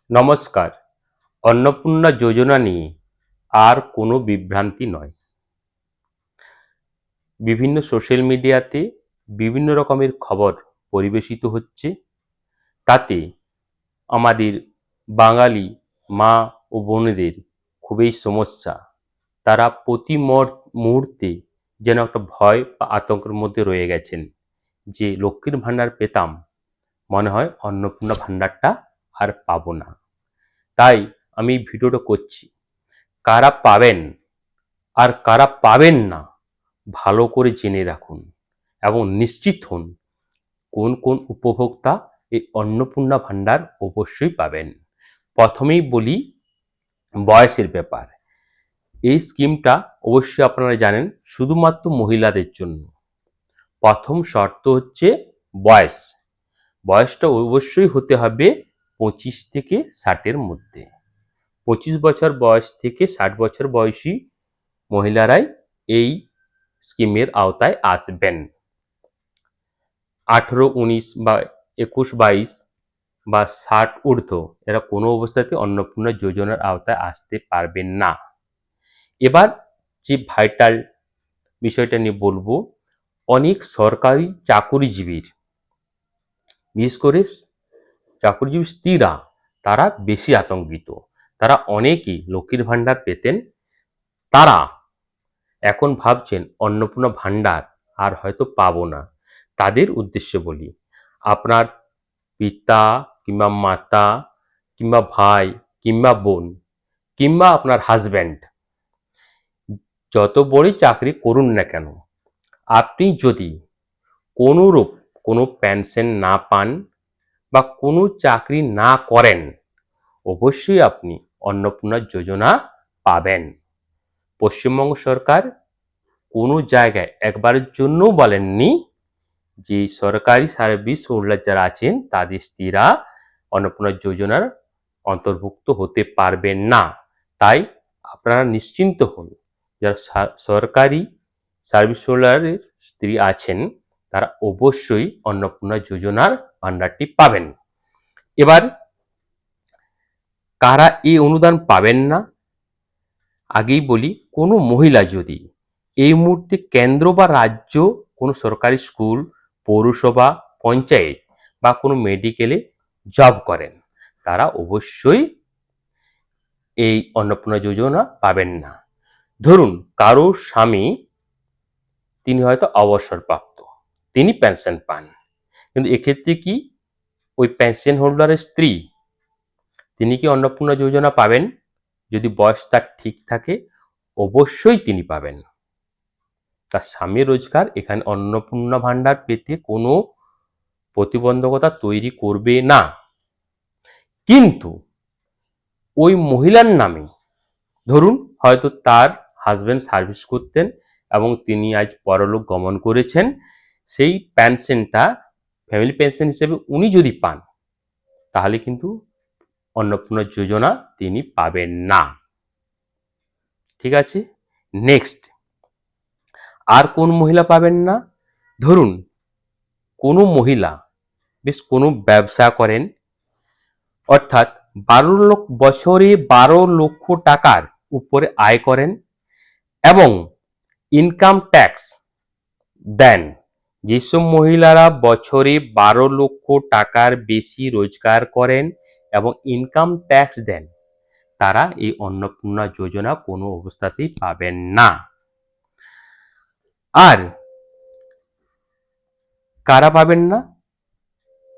নমস্কার। অন্নপূর্ণা যোজনা নিয়ে আর কোনো বিভ্রান্তি নয়। বিভিন্ন সোশ্যাল মিডিয়াতে বিভিন্ন রকমের খবর পরিবেশিত হচ্ছে। তাতে আমাদের বাঙালি মা ও বোনেদের খুবই সমস্যা। তারা প্রতি মুহূর্তে যেন একটা ভয় বা আতঙ্কের মধ্যে রয়ে গেছেন যে লক্ষ্মীর ভাণ্ডার পেতাম, মনে হয় অন্নপূর্ণা ভাণ্ডারটা আর পাবো না। তাই আমি এই ভিডিওটা করছি। কারা পাবেন আর কারা পাবেন না ভালো করে জেনে রাখুন এবং নিশ্চিত হন কোন কোন উপভোক্তা এই অন্নপূর্ণা ভাণ্ডার অবশ্যই পাবেন। প্রথমেই বলি বয়সের ব্যাপার। এই স্কিমটা অবশ্যই আপনারা জানেন শুধুমাত্র মহিলাদের জন্য। প্রথম শর্ত হচ্ছে বয়স। বয়সটা অবশ্যই হতে হবে 25 থেকে 60-এর মধ্যে। 25 বছর বয়স থেকে 60 বছর বয়সী মহিলারাই এই স্কিমের আওতায় আসবেন। 18, 19 বা 21, 22 বা 60 ঊর্ধ্ব এরা কোনো অবস্থাতে অন্নপূর্ণা যোজনার আওতায় আসতে পারবেন না। এবার যে ভাইটাল বিষয়টা নিয়ে বলবো, অনেক সরকারি চাকুরিজীবীর, বিশেষ করে চাকুরিজীবী স্ত্রীরা, তারা বেশি আতঙ্কিত। তারা অনেকেই লক্ষ্মীর ভাণ্ডার পেতেন, তারা এখন ভাবছেন অন্নপূর্ণা ভাণ্ডার আর হয়তো পাবো না। তাদের উদ্দেশ্যে বলি, আপনার পিতা কিংবা মাতা কিংবা ভাই কিংবা বোন কিংবা আপনার হাজব্যান্ড যত বড়ই চাকরি করুন না কেন, আপনি যদি কোনোরূপ কোনো পেনশন না পান বা কোনো চাকরি না করেন, অবশ্যই আপনি অন্নপূর্ণা যোজনা পাবেন। পশ্চিমবঙ্গ সরকার কোনো জায়গায় একবারের জন্যও বলেননি যে সরকারি সার্ভিস হোল্ডার যারা আছেন তাদের স্ত্রীরা অন্নপূর্ণা যোজনার অন্তর্ভুক্ত হতে পারবেন না। তাই আপনারা নিশ্চিন্ত হন, যারা সরকারি সার্ভিস হোল্ডারের স্ত্রী আছেন তারা অবশ্যই অন্নপূর্ণা যোজনার ভাণ্ডারটি পাবেন। এবার কারা এই অনুদান পাবেন না, আগেই বলি, কোনো মহিলা যদি এই মুহূর্তে কেন্দ্র বা রাজ্য কোনো সরকারি স্কুল, পৌরসভা, পঞ্চায়েত বা কোনো মেডিকেলে জব করেন, তারা অবশ্যই এই অন্নপূর্ণা যোজনা পাবেন না। ধরুন কারো স্বামী, তিনি হয়তো অবসরপ্রাপ্ত, তিনি পেনশন পান, কিন্তু এক্ষেত্রে কি ওই পেনশন হোল্ডারের স্ত্রী, তিনি কি অন্নপূর্ণা যোজনা পাবেন? যদি বয়স তার ঠিক থাকে অবশ্যই তিনি পাবেন। তার স্বামীর রোজগার এখানে অন্নপূর্ণা ভাণ্ডার পেতে কোনো প্রতিবন্ধকতা তৈরি করবে না। কিন্তু ওই মহিলার নামে, ধরুন হয়তো তার হাজব্যান্ড সার্ভিস করতেন এবং তিনি আজ পরলোক গমন করেছেন, সেই পেনশনটা ফ্যামিলি পেনশন হিসেবে উনি যদি পান, তাহলে কিন্তু অন্নপূর্ণা যোজনা তিনি পাবেন না। ঠিক আছে, নেক্সট, আর কোন মহিলা পাবেন না? ধরুন কোনো মহিলা বেশ কোনো ব্যবসা করেন, অর্থাৎ বছরে 12 লক্ষ টাকার উপরে আয় করেন এবং ইনকাম ট্যাক্স দেন। যেসব মহিলারা বছরে 12 লক্ষ টাকার বেশি রোজগার করেন এবং ইনকাম ট্যাক্স দেন, তারা এই অন্নপূর্ণা যোজনা কোনো অবস্থাতেই পাবেন না। আর কারা পাবেন না,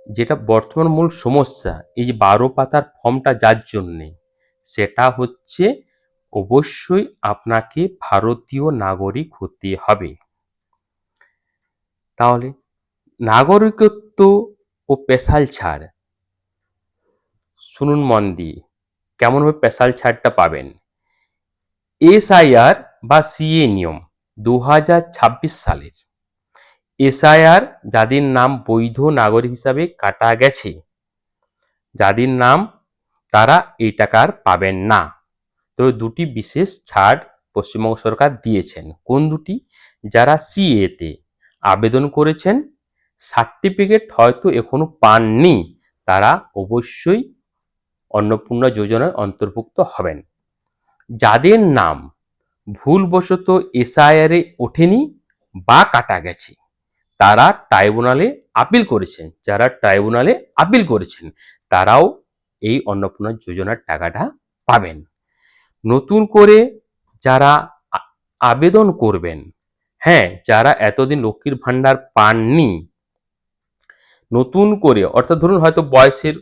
যেটা বর্তমান মূল সমস্যা, এই যে 12 পাতার ফর্মটা যার জন্যে, সেটা হচ্ছে অবশ্যই আপনাকে ভারতীয় নাগরিক হতে হবে। তাহলে নাগরিকত্ব ও স্পেশাল ছাড়, শুনুন মন দিয়ে কেমনভাবে স্পেশাল ছাড়টা পাবেন। এসআইআর বা সিএ নিয়ম 2026 সালের এসআইআর যাদের নাম বৈধ নাগরিক হিসাবে কাটা গেছে, যাদের নাম, তারা এই টাকা আর পাবেন না। তো দুটি বিশেষ ছাড় পশ্চিমবঙ্গ সরকার দিয়েছেন। কোন দুটি? যারা সিএতে আবেদন করেছেন, সার্টিফিকেট হয়তো এখনো পাননি, তারা অবশ্যই অন্নপূর্ণা যোজনায় অন্তর্ভুক্ত হবেন। যাদের নাম ভুলবশত এসআইআরে ওঠেনি বা কাটা গেছে, তারা ট্রাইব্যুনালে আপিল করেছেন, যারা ট্রাইব্যুনালে আপিল করেছেন তারাও এই অন্নপূর্ণা যোজনার টাকাটা পাবেন। নতুন করে যারা আবেদন করবেন, হ্যাঁ, যারা এতদিন লক্ষ্মীর ভান্ডার পাননি, নতুন করে অর্থাৎ ধরুন হয়তো বয়সের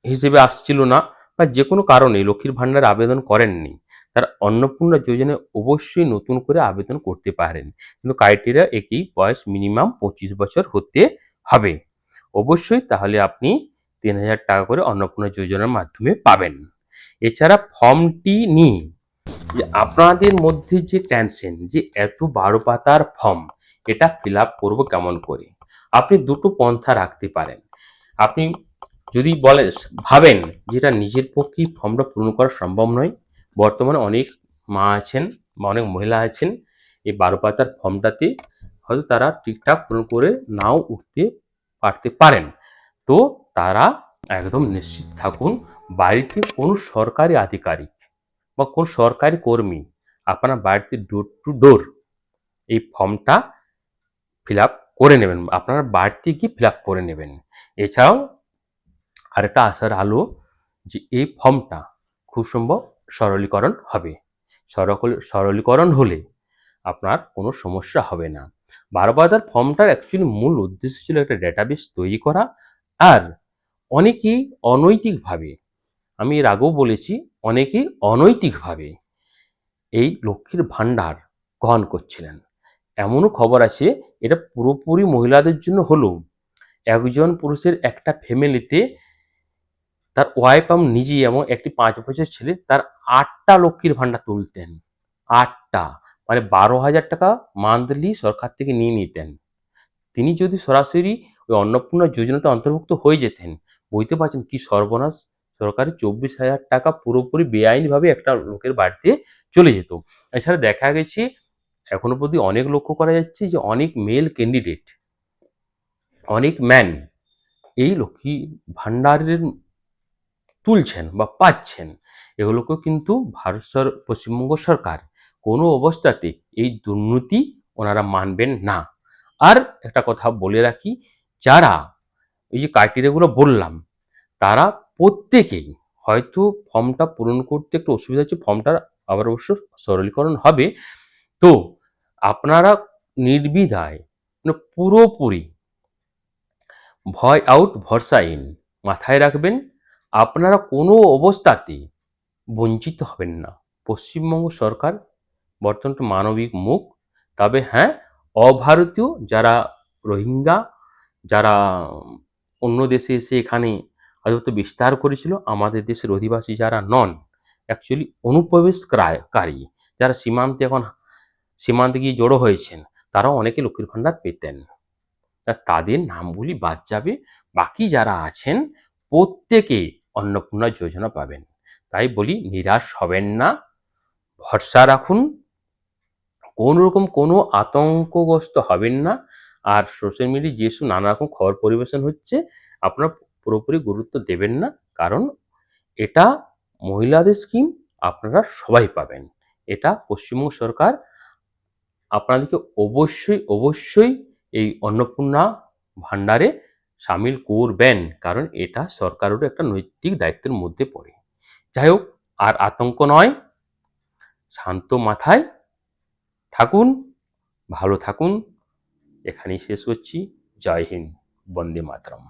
হিসেবে আসছিল না বা যে কোনো কারণে লক্ষ্মীর ভান্ডার আবেদন করেননি, তারা অন্নপূর্ণা যোজনায় অবশ্যই নতুন করে আবেদন করতে পারেন। কিন্তু ক্রাইটেরিয়া একই, বয়স মিনিমাম 25 বছর হতে হবে অবশ্যই, তাহলে আপনি 3000 টাকা করে অন্নপূর্ণা যোজনার মাধ্যমে পাবেন। এছাড়া ফর্মটি নিয়ে যে আপনাদের মধ্যে যে টেনশন যে এত 12 পাতার ফর্ম, এটা ফিল আপ করবো কেমন করে, আপনি দুটো পন্থা রাখতে পারেন। আপনি যদি বলেন ভাবেন যেটা নিজের পক্ষেই ফর্মটা পূরণ করা সম্ভব নয়, বর্তমানে অনেক মা আছেন বা অনেক মহিলা আছেন এই 12 পাতার ফর্মটাতে হয়তো তারা ঠিকঠাক পূরণ করে নাও উঠতে পারতে পারেন, তো তারা একদম নিশ্চিত থাকুন বাড়িতে কোনো সরকারি আধিকারিক বা কোন সরকারি কর্মী আপনার বাড়িতে ডোর টু ডোর এই ফর্মটা ফিল আপ করে নেবেন, আপনার বাড়িতে গিয়ে ফিল আপ করে নেবেন। এছাড়াও আরেকটা আশার আলো যে এই ফর্মটা খুব সম্ভব সরলীকরণ হবে, সরলীকরণ হলে আপনার কোনো সমস্যা হবে না। 12 পাতার ফর্মটার অ্যাকচুয়ালি মূল উদ্দেশ্য ছিল একটা ডেটাবেস তৈরি করা, আর অনেকেই অনৈতিকভাবে, আমি এর আগেও বলেছি, অনেকেই অনৈতিকভাবে এই লক্ষ্মীর ভান্ডার গ্রহণ করছিলেন। এমনও খবর আছে এটা পুরোপুরি মহিলাদের জন্য হলেও একজন পুরুষের একটা ফ্যামিলিতে তার ওয়াইফ এবং নিজেই এবং একটি 5 বছর ছেলে তার 8টা লক্ষ্মীর ভান্ডার তুলতেন। 8টা মানে 12,000 টাকা মান্থলি সরকার থেকে নিয়ে নিতেন। তিনি যদি সরাসরি ওই অন্নপূর্ণা যোজনাতে অন্তর্ভুক্ত হয়ে যেতেন, বুঝতে পারছেন কি সর্বনাশ, সরকারি 24,000 টাকা পুরোপুরি বেআইনিভাবে একটা লোকের বাড়িতে চলে যেত। এছাড়া দেখা গেছে এখনো পর্যন্ত অনেক লক্ষ্য করা যাচ্ছে যে অনেক মেল ক্যান্ডিডেট, অনেক ম্যান এই লক্ষ্মী ভান্ডারের তুলছেন বা পাচ্ছেন। এগুলোকেও কিন্তু পশ্চিমবঙ্গ সরকার কোনো অবস্থাতে এই দুর্নীতি ওনারা মানবেন না। আর একটা কথা বলে রাখি, যারা এই যে ক্রাইটেরিয়াগুলো বললাম তারা প্রত্যেকেই হয়তো ফর্মটা পূরণ করতে একটু অসুবিধা হচ্ছে, ফর্মটা আবার অবশ্য সরলীকরণ হবে, তো আপনারা নির্দ্বিধায় মানে পুরোপুরি ভয় আউট ভরসা ইন মাথায় রাখবেন, আপনারা কোনো অবস্থাতেই বঞ্চিত হবেন না। পশ্চিমবঙ্গ সরকার বর্তমান একটা মানবিক মুখ, তবে হ্যাঁ, অভারতীয় যারা রোহিঙ্গা, যারা অন্য দেশে এসে এখানে আধিপত্য বিস্তার করেছিল, আমাদের দেশের অধিবাসী যারা নন, অ্যাকচুয়ালি অনুপ্রবেশকারী যারা সীমান্তে গিয়ে জড়ো হয়েছেন, তারাও অনেকে লক্ষ্মীর ভান্ডার পেতেন, তাদের নামগুলি বাদ যাবে, বাকি যারা আছেন প্রত্যেকে অন্নপূর্ণা যোজনা পাবেন। তাই বলি নিরাশ হবেন না, ভরসা রাখুন, কোন রকম কোনো আতঙ্কগ্রস্ত হবেন না। আর সোশ্যাল মিডিয়ায় যেসব নানা রকম খবর পরিবেশন হচ্ছে আপনারা পুরোপুরি গুরুত্ব দেবেন না, কারণ এটা মহিলাদের স্কিম, আপনারা সবাই পাবেন। এটা পশ্চিমবঙ্গ সরকার আপনাদেরকে অবশ্যই অবশ্যই এই অন্নপূর্ণা ভান্ডারে সামিল করবেন, কারণ এটা সরকারেরও একটা নৈতিক দায়িত্বের মধ্যে পড়ে। যাই হোক, আর আতঙ্ক নয়, শান্ত মাথায় থাকুন, ভালো থাকুন। এখানেই শেষ করছি। জয় হিন্দ, বন্দে মাতরম।